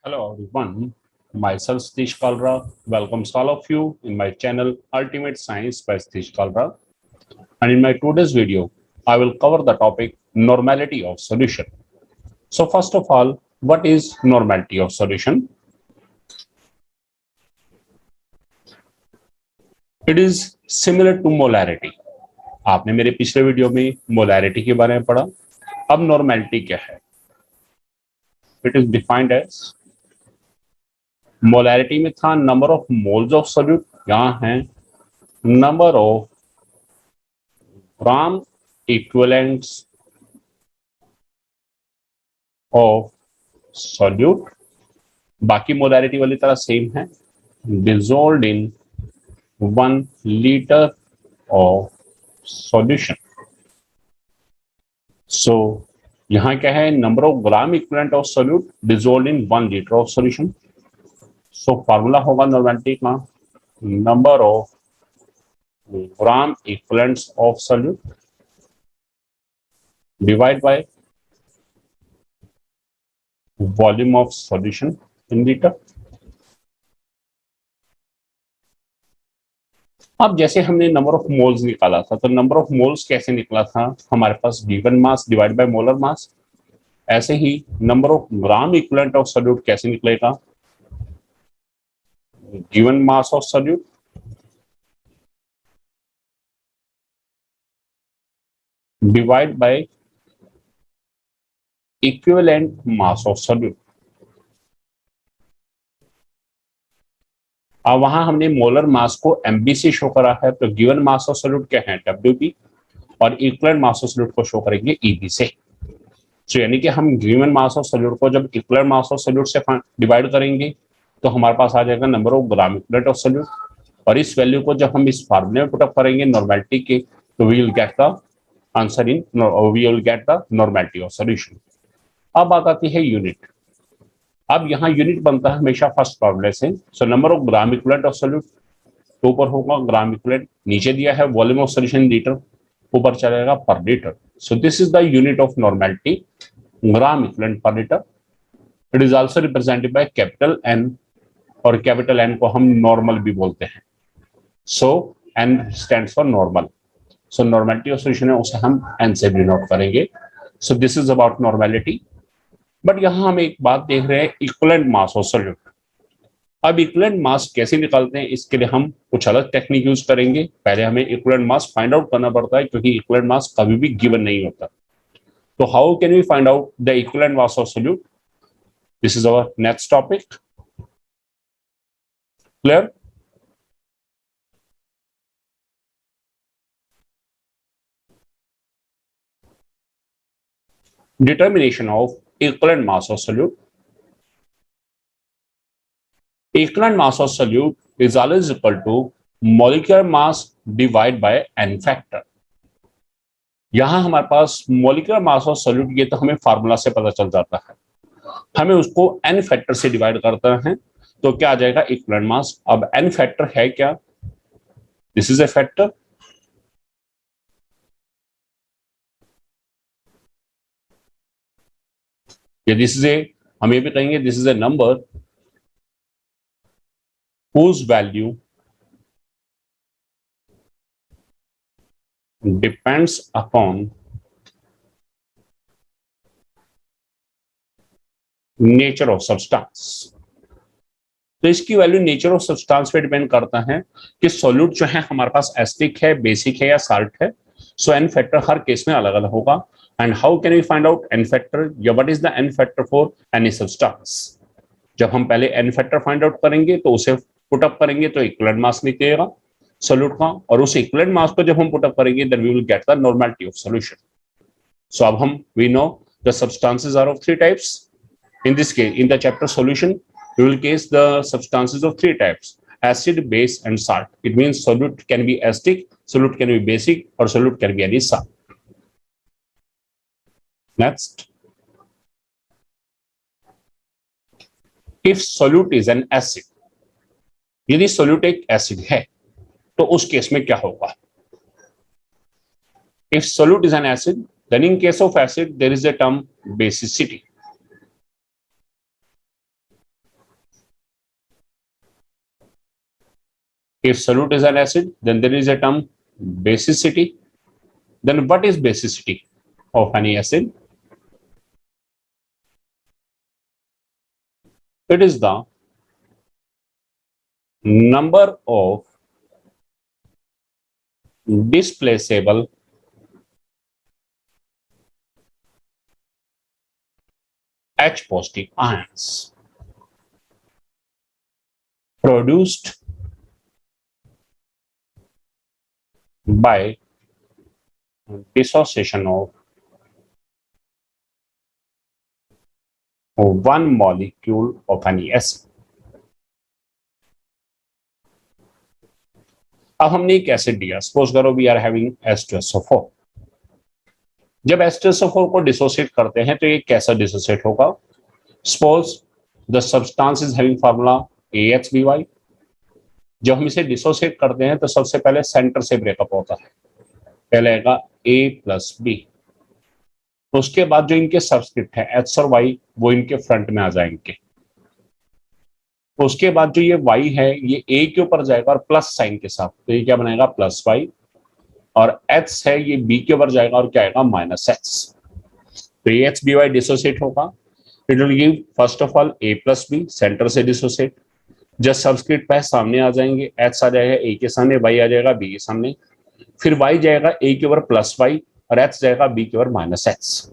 Hello everyone, myself Satish Kalra welcomes all of you in my channel Ultimate Science by Satish Kalra, and in my today's video I will cover the topic normality of solution. So first of all, what is normality of solution? It is similar to molarity. आपने मेरे पिछले video में molarity के बारे में पढ़ा. अब normality क्या है? It is defined as, molarity में था number of moles of solute, यहाँ है number of gram equivalents of solute. बाकी मोलारिटी वाली तरह सेम है, dissolved in 1 litre of solution. So यहाँ क्या है, number of gram equivalent of solute dissolved in 1 litre of solution. So formula होगा नॉर्मेलिटी का, number of gram equivalents of solute divide by volume of solution in litre. अब जैसे हमने number of moles निकाला था, तो नंबर ऑफ मोल्स कैसे निकला था, हमारे पास given mass divide by molar mass. ऐसे ही number of gram equivalent of solute कैसे निकलेगा, given mass of solute divide by equivalent mass of solute. अब वहां हमने मोलर मास को एमबी से शो करा है, तो गिवन मास ऑफ सोल्यूट क्या है, डब्ल्यूबी, और इक्विवेलेंट मास ऑफ सोल्यूट को शो करेंगे ईबी से. तो यानी कि हम गिवन मास ऑफ सोल्यूट को जब इक्विवेलेंट मास ऑफ सोल्यूट से डिवाइड करेंगे तो हमारे पास आ जाएगा number of gram equivalent of solute, और इस वैल्यू को जब हम इस फार्मूले में पुटअप करेंगे नॉर्मेलिटी के, तो we will get the answer in, we will get the normality of solution. अब बात आती है यूनिट. अब यहाँ यूनिट बनता है हमेशा फर्स्ट फॉर्मूले से. So number of gram equivalent of solute तो ऊपर होगा ग्राम इक्विवेलेंट, नीचे दिया है वॉल्यूम ऑफ सॉल्यूशन लीटर, ऊपर चलेगा per litre. So this is the unit of normality, gram equivalent per litre. It is also represented by capital N, और capital N को हम नॉर्मल भी बोलते हैं. So N stands for normal. So normality of solution है उसे हम N से डिनोट करेंगे. So this is about normality. But यहां हम एक बात देख रहे हैं, इक्विवेलेंट मास ऑफ सोल्यूट. अब इक्विवेलेंट मास कैसे निकालते हैं, इसके लिए हम कुछ अलग टेक्निक यूज करेंगे. पहले हमें इक्विवेलेंट मास फाइंड आउट करना पड़ता है, क्योंकि इक्विवेलेंट मास कभी भी गिवन नहीं होता. तो how can we find out the equivalent mass of solute? This is our next topic. Clear? Determination of equivalent mass of solute. Equivalent mass of solute is always equal to molecular mass divided by n factor. यहां हमारे पास molecular mass of solute, ये तो हमें formula से पता चल जाता है, हमें उसको n फैक्टर से डिवाइड करते हैं तो क्या आ जाएगा, इक्विवेलेंट मास. अब n फैक्टर है क्या, दिस इज ए फैक्टर. ये दिस इज ए, हम ये भी कहेंगे this is a number whose value depends upon nature of substance. तो इसकी वैल्यू नेचर ऑफ सब्सटेंस पे डिपेंड करता है कि सॉल्यूट जो है हमारे पास एसिडिक है, बेसिक है या साल्ट है. सो एन फैक्टर हर केस में अलग अलग होगा. And how can we find out N factor, या what is the N factor for any substance? जब हम पहले एन फैक्टर फाइंड आउट करेंगे तो उसे पुटअप करेंगे तो इक्विवेलेंट मास निकलेगा सोल्यूट का, और उस इक्विवेलेंट मास को जब हम पुटअप करेंगे then we will get the normality of solution. So अब हम we know the substances are of 3 types. In this case, in the chapter solution, we will case the substances of 3 types: acid, base and salt. It means solute can be acidic, solute can be basic, or solute can be any salt. Next, if solute is an acid, यदि solute एक acid है तो उस case में क्या होगा? If solute is an acid, then in case of acid there is a term basicity. If solute is an acid, then there is a term basicity. Then what is basicity of any acid? It is the number of displaceable H positive ions produced by dissociation of one molecule of any acid. अब हमने एक acid दिया, suppose करो we are having H2SO4। जब H2SO4 को dissociate करते हैं तो ये कैसा डिसोसिएट होगा? Suppose the substance is having formula AHBy। जब हम इसे डिसोसिएट करते हैं तो सबसे पहले सेंटर से ब्रेकअप होता है, पहले आएगा A+B। उसके बाद जो इनके सबस्क्रिप्ट है H और Y वो इनके फ्रंट में आ जाएंगे। उसके बाद जो ये Y है ये A के ऊपर जाएगा और प्लस साइन के साथ, तो ये क्या बनाएगा +Y, और H है ये B के ऊपर जाएगा और क्या आएगा -H। तो ये HBy डिसोसिएट होगा। It will give first of all A+B centre से डिसोसिएट। जब सबस्क्रिप्ट पे सामने आ जाएंगे, H आ जाएगा A के सामने, Y आ जाएगा B के सामने, फिर Y जाएगा A के ऊपर +Y और H जाएगा B के ऊपर -H।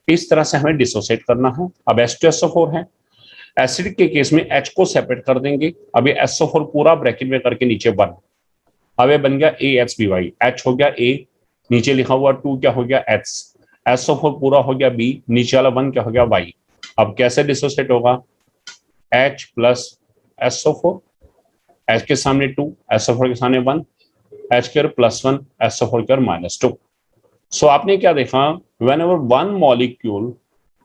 इस तरह से हमें डिसोसिएट करना है। अब H2SO4 है, एसिड के केस में H को सेपरेट कर देंगे। अब ये SO4 पूरा ब्रैकेट में करके नीचे 1, अब ये बन गया AHBy, H हो गया A, नीचे लिखा हुआ 2 क्या हो गया H, SO4 पूरा हो गया B, नीचे वाला 1 क्या हो गया Y। अब कैसे डिसोसिएट होगा? H प्लस SO4, H के सामने 2, SO4 के सामने 1, H के +1, SO4 के -2। सो आपने क्या देखा? whenever one molecule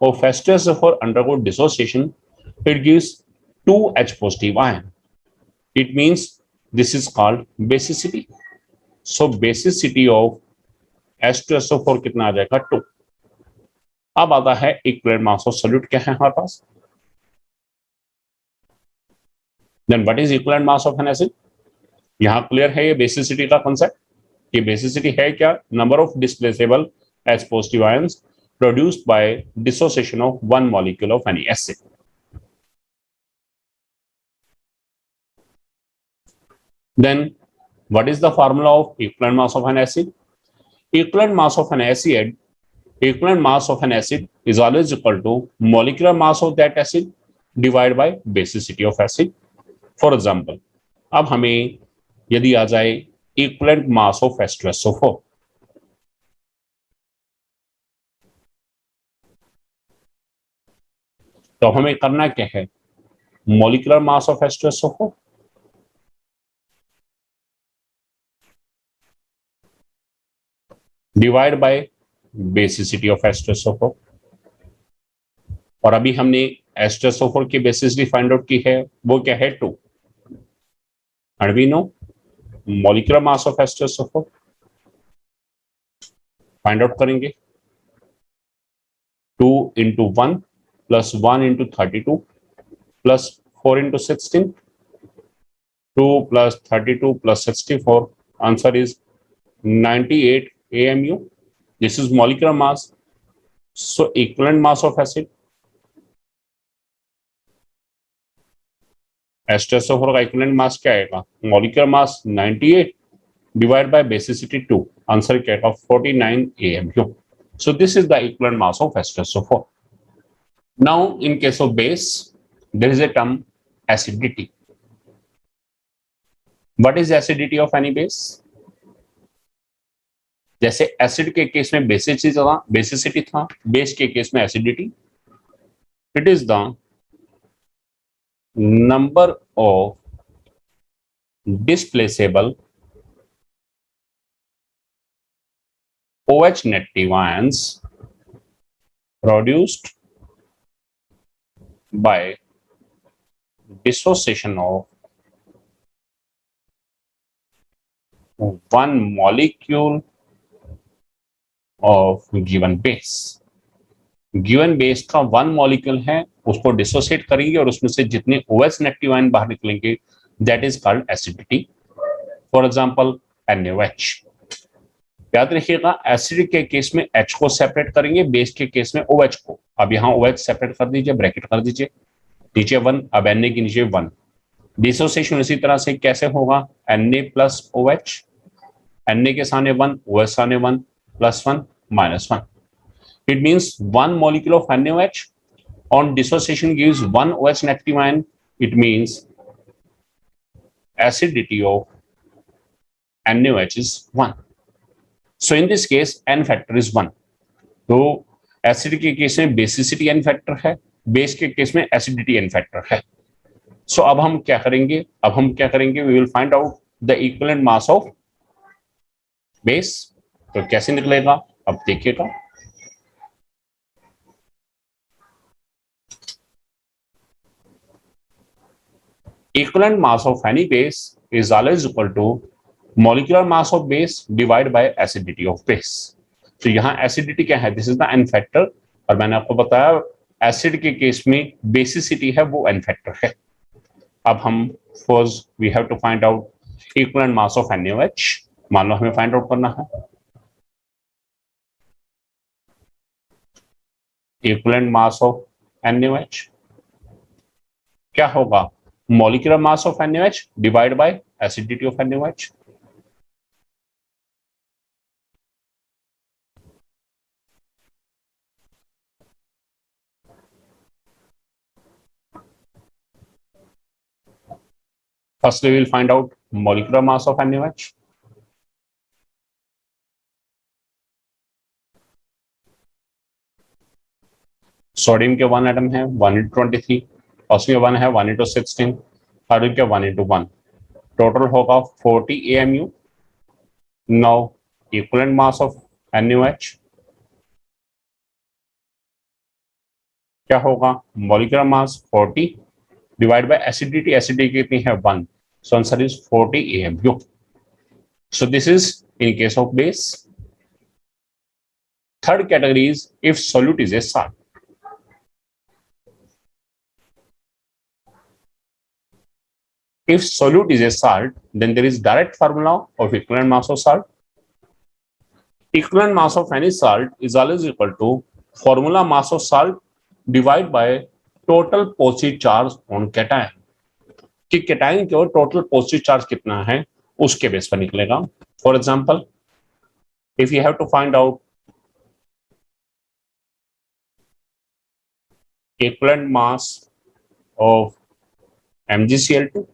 of H2SO4 undergo dissociation, it gives 2 H positive ion. It means this is called basicity. So basicity of H2SO4 कितना आ जाएगा? 2। अब आता है इक्विवेलेंट मास ऑफ सॉल्यूट, क्या है हमारे पास? Then what is equivalent mass of an acid? यहां क्लियर है ये बेसिसिटी का कॉन्सेप्ट। ये बेसिसिटी है क्या? Number of displaceable H positive ions produced by dissociation of one molecule of any acid. Then what is the formula of equivalent mass of an acid? Equivalent mass of an acid, equivalent mass of an acid is always equal to molecular mass of that acid divided by basicity of acid. For example, अब हमें यदि आ जाए equivalent mass of H2SO4, तो हमें करना क्या है? Molecular mass of H2SO4 divide by basicity of H2SO4। और अभी हमने H2SO4 की बेसिसिटी फाइंड आउट की है, वो क्या है? 2। And we know molecular mass of H2SO4 find out करेंगे 2 × 1 plus 1 × 32 plus 4 × 16, 2 plus 32 plus 64, answer is 98 AMU. This is molecular mass. So equivalent mass of acid, H2SO4 का equivalent mass क्या आएगा? molecular mass 98 divided by basicity 2, answer क्या आएगा? 49 AMU. So this is the equivalent mass of H2SO4. Now in case of base, there is a term acidity. What is acidity of any base? जैसे acid के case में basicity था, base के case में acidity. It is the number of displaceable OH negative ions produced by dissociation of one molecule of given base. Given base का 1 molecule है, उसको dissociate करेंगे और उसमें से जितने OH नेगेटिव आयन बाहर निकलेंगे, that is called acidity. For example NaOH। याद रखिएगा एसिड के केस में H को सेपरेट करेंगे, बेस के केस में OH को। अब यहाँ OH सेपरेट कर दीजिए, ब्रैकेट कर दीजिए, नीचे 1, अब Na के नीचे 1। डिसोसिएशन इसी तरह से कैसे होगा, Na प्लस OH, Na के सामने 1, OH सामने 1, +1 -1। It means 1 molecule of NaOH on dissociation gives 1 OH negative ion. It means acidity of NaOH is 1. So in this case n factor is 1. तो एसिड के केस में basicity n factor है, base के case में acidity n factor है। So अब हम क्या करेंगे, we will find out the equivalent mass of base. तो कैसे निकलेगा, अब देखिएगा। Equivalent mass of any base is always equal to molecular mass of base divided by acidity of base. तो यहाँ एसिडिटी क्या है, this is the n factor, और मैंने आपको बताया एसिड के केस में बेसिसिटी है वो n फैक्टर है। अब हम first we have to find out equivalent mass of NaOH। मान लो हमें फाइंड आउट करना है इक्विवेलेंट मास ऑफ NaOH। क्या होगा, molecular mass of NaOH divided by acidity of NaOH। First we will find out molecular mass of NaOH। Sodium के 1 atom है 1×23, oxygen के 1 है 1×16, हाइड्रोजन के 1×1, टोटल होगा 40 AMU। Now equivalent mass of NaOH क्या होगा, molecular mass 40 divide by acidity, acidity कितनी है 1, so answer is 40 AMU। So this is in case of base. Third category is if solute is a salt. If solute is a salt, then there is direct formula of equivalent mass of salt. Equivalent mass of any salt is always equal to formula mass of salt divided by total positive charge on cation। कि cation की ओर total positive charge कितना है उसके base पर निकलेगा। For example if you have to find out equivalent mass of MgCl2,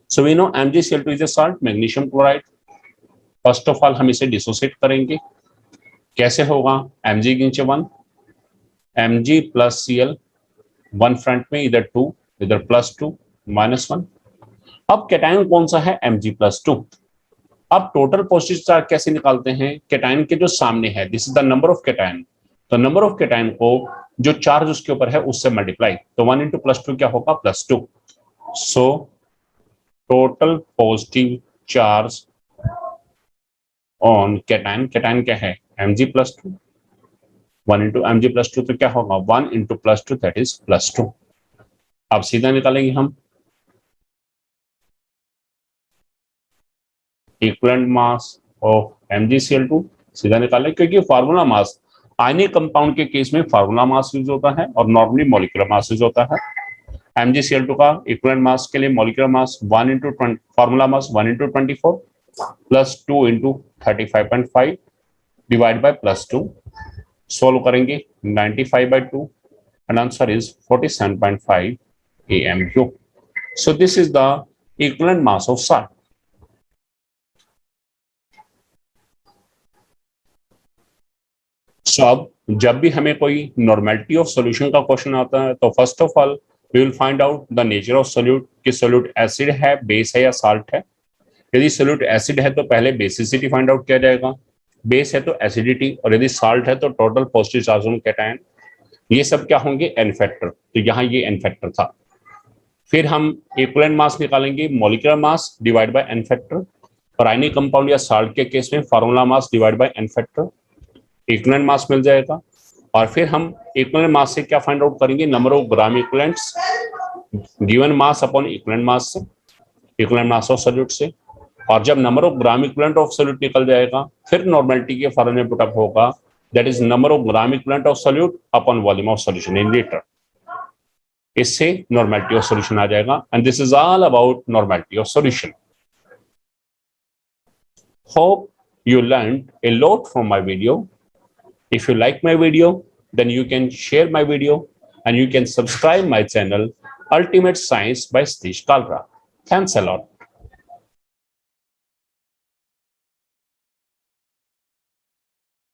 so we know MgCl2 is a salt, magnesium chloride. First of all हम इसे dissociate करेंगे, कैसे होगा, Mg के नीचे 1, Mg प्लस Cl, 1 फ्रंट में, इधर 2, इधर +2 -1। अब कैटायन कौन सा है, Mg+2। अब टोटल पॉजिटिव चार्ज कैसे निकालते हैं, कैटायन के जो सामने है, this is the number of cation. तो नंबर ऑफ कैटायन को जो चार्ज उसके ऊपर है उससे मल्टीप्लाई, तो 1 × +2 क्या होगा, +2। So total positive charge on cation, cation क्या है Mg+2, 1 × Mg+2 तो क्या होगा 1 × +2 दैट इज +2। अब सीधा निकालेंगे हम इक्विवेलेंट मास ऑफ MgCl2, सीधा निकालें, क्योंकि फार्मूला मास आयनिक कंपाउंड के केस में फार्मूला मास यूज होता है और नॉर्मली मॉलिक्यूलर मास यूज होता है। MgCl2 का इक्विवेलेंट मास के लिए molecular mass 1 × 20, formula mass 1 × 24 plus 2 × 35.5 divide by +2। सोल्व करेंगे 95/2 and answer is 47.5 AMU। So this is the equivalent mass of salt. सो अब जब भी हमें कोई नॉर्मेलिटी ऑफ सॉल्यूशन का क्वेश्चन आता है तो first of all we will find out the nature of solute, कि सोल्यूट एसिड है, बेस है या साल्ट है। यदि सोल्यूट एसिड है तो पहले बेसिसिटी फाइंड आउट किया जाएगा, बेस है तो एसिडिटी, और यदि साल्ट है तो total positive charge on cation. ये सब क्या होंगे, एन फैक्टर। तो यहाँ ये एन फैक्टर था। फिर हम इक्विवेलेंट मास निकालेंगे, molecular mass divide by N factor, और आयनिक कंपाउंड या साल्ट के केस में formula mass divide by N factor, equivalent mass मिल जाएगा। और फिर हम इक्विवेलेंट मास से क्या फाइंड आउट करेंगे, number of gram equivalents given mass upon equivalent mass से, इक्विवेलेंट मास ऑफ सॉल्यूट से। और जब number of gram equivalent of solute निकल जाएगा फिर नॉर्मेलिटी के फॉर्मूले में पुटअप होगा, that is number of gram equivalent of solute upon volume of solution in litre. इससे नॉर्मेलिटी ऑफ सॉल्यूशन आ जाएगा and this is all about normality of solution. Hope you learned a lot from my video. If you like my video, then you can share my video and you can subscribe my channel Ultimate Science by Satish Kalra. Thanks a lot.